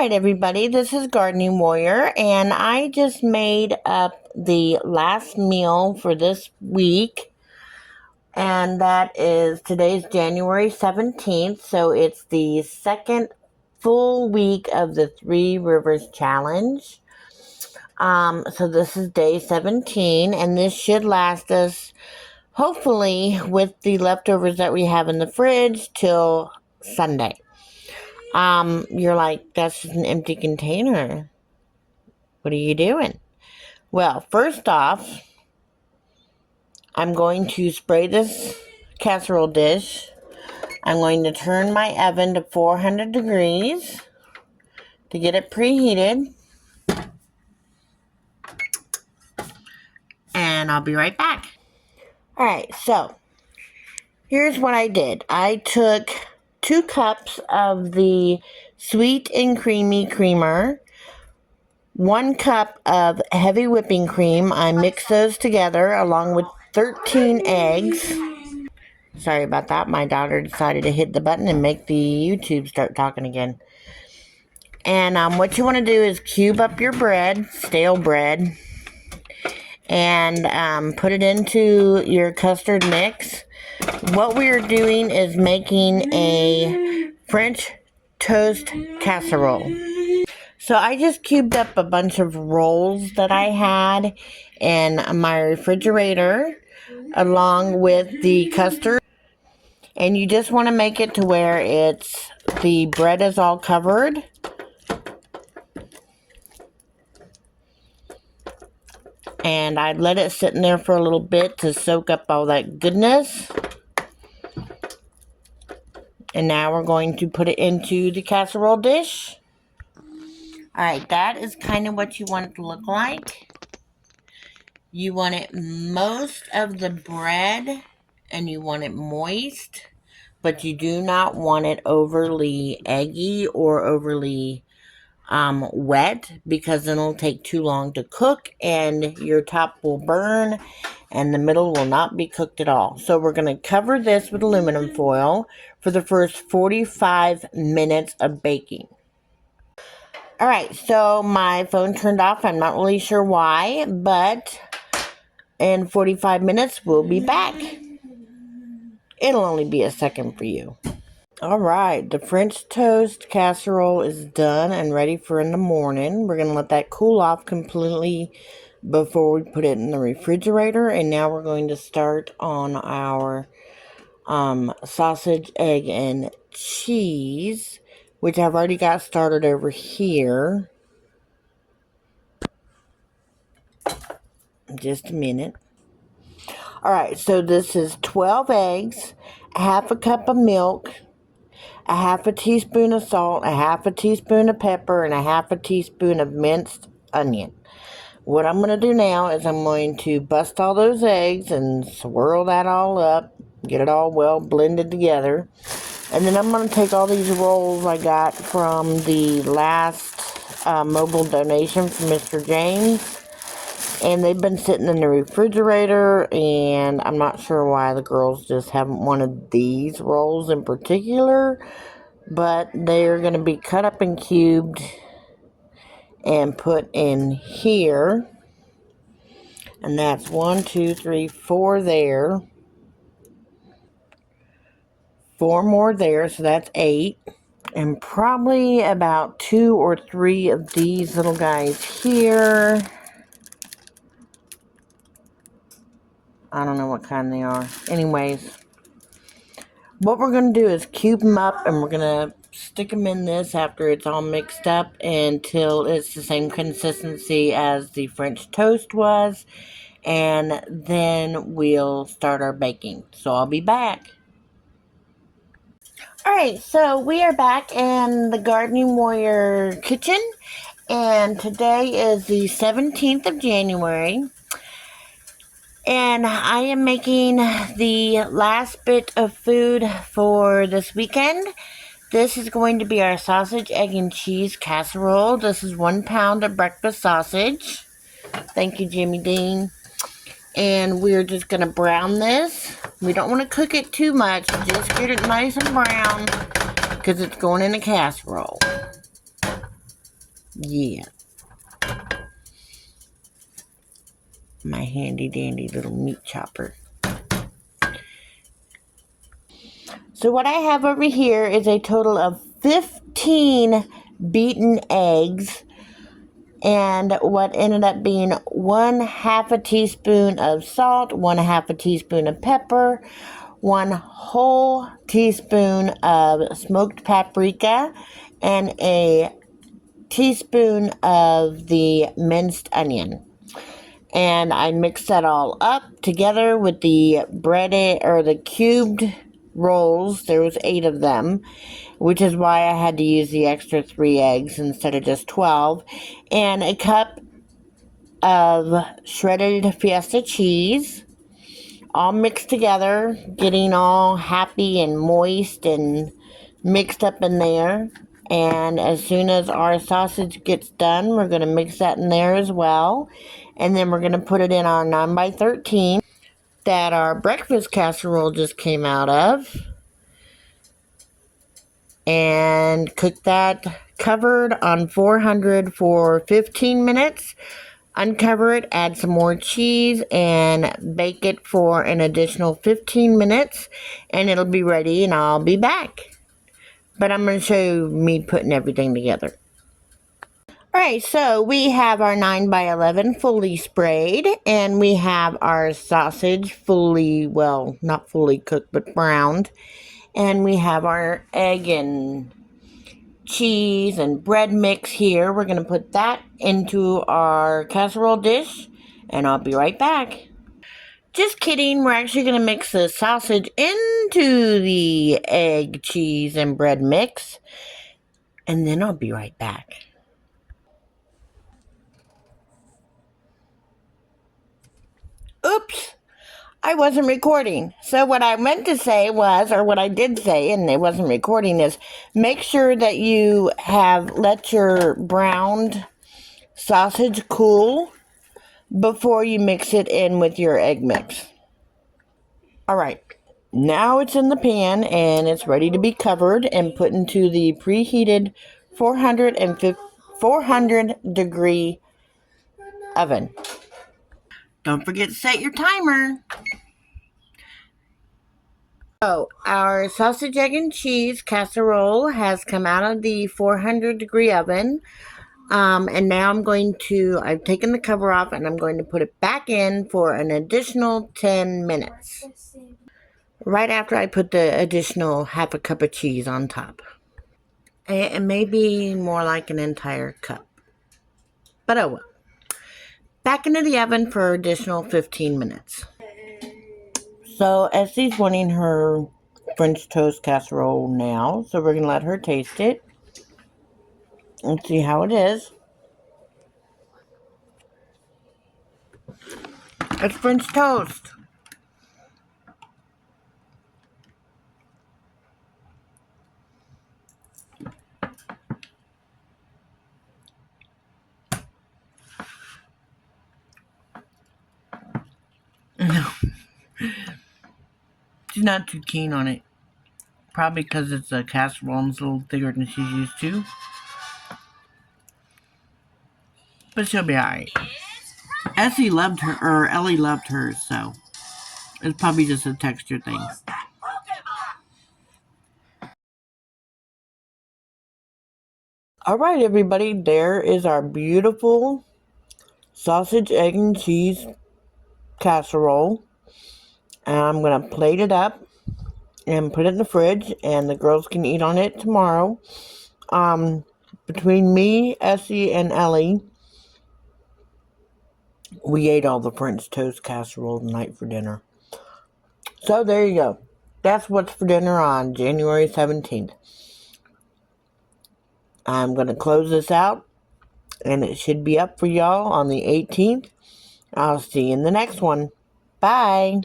Alright everybody, this is Gardening Warrior, and I just made up the last meal for this week, and that is, today's January 17th, so it's the second full week of the Three Rivers Challenge. So this is day 17, and this should last us, hopefully, with the leftovers that we have in the fridge, till Sunday. You're like, that's just an empty container. What are you doing? Well, first off, I'm going to spray this casserole dish. I'm going to turn my oven to 400 degrees to get it preheated. And I'll be right back. Alright, so here's what I did. I took 2 cups of the sweet and creamy creamer, 1 cup of heavy whipping cream. I mixed those together along with 13 eggs. Sorry about that. My daughter decided to hit the button and make the YouTube start talking again. And what you want to do is cube up your bread, stale bread, and put it into your custard mix. What we are doing is making a French toast casserole. So I just cubed up a bunch of rolls that I had in my refrigerator along with the custard. And you just want to make it to where the bread is all covered. And I let it sit in there for a little bit to soak up all that goodness. And now we're going to put it into the casserole dish. Alright, that is kind of what you want it to look like. You want it most of the bread, and you want it moist, but you do not want it overly eggy or overly wet, because then it'll take too long to cook, and your top will burn, and the middle will not be cooked at all. So we're going to cover this with aluminum foil for the first 45 minutes of baking. Alright, so my phone turned off. I'm not really sure why, but in 45 minutes we'll be back. It'll only be a second for you. Alright, the French toast casserole is done and ready for in the morning. We're going to let that cool off completely before we put it in the refrigerator. And now we're going to start on our sausage, egg, and cheese, which I've already got started over here. Just a minute. Alright, so this is 12 eggs, half a cup of milk, a half a teaspoon of salt, a half a teaspoon of pepper, and a half a teaspoon of minced onion. What I'm going to do now is I'm going to bust all those eggs and swirl that all up, get it all well blended together. And then I'm going to take all these rolls I got from the last mobile donation from Mr. James. And they've been sitting in the refrigerator, and I'm not sure why the girls just haven't wanted these rolls in particular. But they're going to be cut up and cubed and put in here. And that's 1, 2, 3, 4 there. 4 more there, so that's 8. And probably about 2 or 3 of these little guys here. I don't know what kind they are. Anyways, what we're going to do is cube them up, and we're going to stick them in this after it's all mixed up until it's the same consistency as the French toast was. And then we'll start our baking. So I'll be back. Alright, so we are back in the Gardening Warrior kitchen, and today is the 17th of January, and I am making the last bit of food for this weekend. This is going to be our sausage, egg, and cheese casserole. This is 1 pound of breakfast sausage. Thank you, Jimmy Dean. And we're just going to brown this. We don't want to cook it too much. Just get it nice and brown, because it's going in a casserole. Yeah. My handy dandy little meat chopper. So what I have over here is a total of 15 beaten eggs, and what ended up being 1/2 a teaspoon of salt, 1/2 a teaspoon of pepper, 1 whole teaspoon of smoked paprika, and a teaspoon of the minced onion. And I mixed that all up together with the breaded or the cubed rolls. There was 8 of them, which is why I had to use the extra 3 eggs instead of just 12, and a cup of shredded Fiesta cheese, all mixed together, getting all happy and moist and mixed up in there. And as soon as our sausage gets done, we're going to mix that in there as well. And then we're going to put it in our 9x13 that our breakfast casserole just came out of. And cook that covered on 400 for 15 minutes. Uncover it, add some more cheese, and bake it for an additional 15 minutes. And it'll be ready, and I'll be back. But I'm going to show you me putting everything together. Alright, so we have our 9x11 fully sprayed, and we have our sausage fully, well, not fully cooked, but browned. And we have our egg and cheese and bread mix here. We're going to put that into our casserole dish, and I'll be right back. Just kidding, we're actually going to mix the sausage into the egg, cheese, and bread mix, and then I'll be right back. Oops, I wasn't recording. So what I meant to say was, or what I did say, and it wasn't recording, is make sure that you have let your browned sausage cool before you mix it in with your egg mix. Alright, now it's in the pan and it's ready to be covered and put into the preheated 400 degree oven. Don't forget to set your timer. So, our sausage, egg, and cheese casserole has come out of the 400 degree oven. And now I've taken the cover off and I'm going to put it back in for an additional 10 minutes. Right after I put the additional 1/2 cup of cheese on top. It may be more like an entire cup. But oh well. Back into the oven for additional 15 minutes. So Essie's wanting her French toast casserole now. So we're going to let her taste it. And see how it is. It's French toast. No. She's not too keen on it. Probably because it's a casserole and it's a little thicker than she's used to. But she'll be alright. Ellie loved hers, so it's probably just a texture thing. Alright, everybody, there is our beautiful sausage, egg, and cheese casserole. And I'm going to plate it up and put it in the fridge, and the girls can eat on it tomorrow. Between me, Essie, and Ellie, we ate all the French toast casserole tonight for dinner. So there you go. That's what's for dinner on January 17th. I'm going to close this out, and it should be up for y'all on the 18th. I'll see you in the next one. Bye.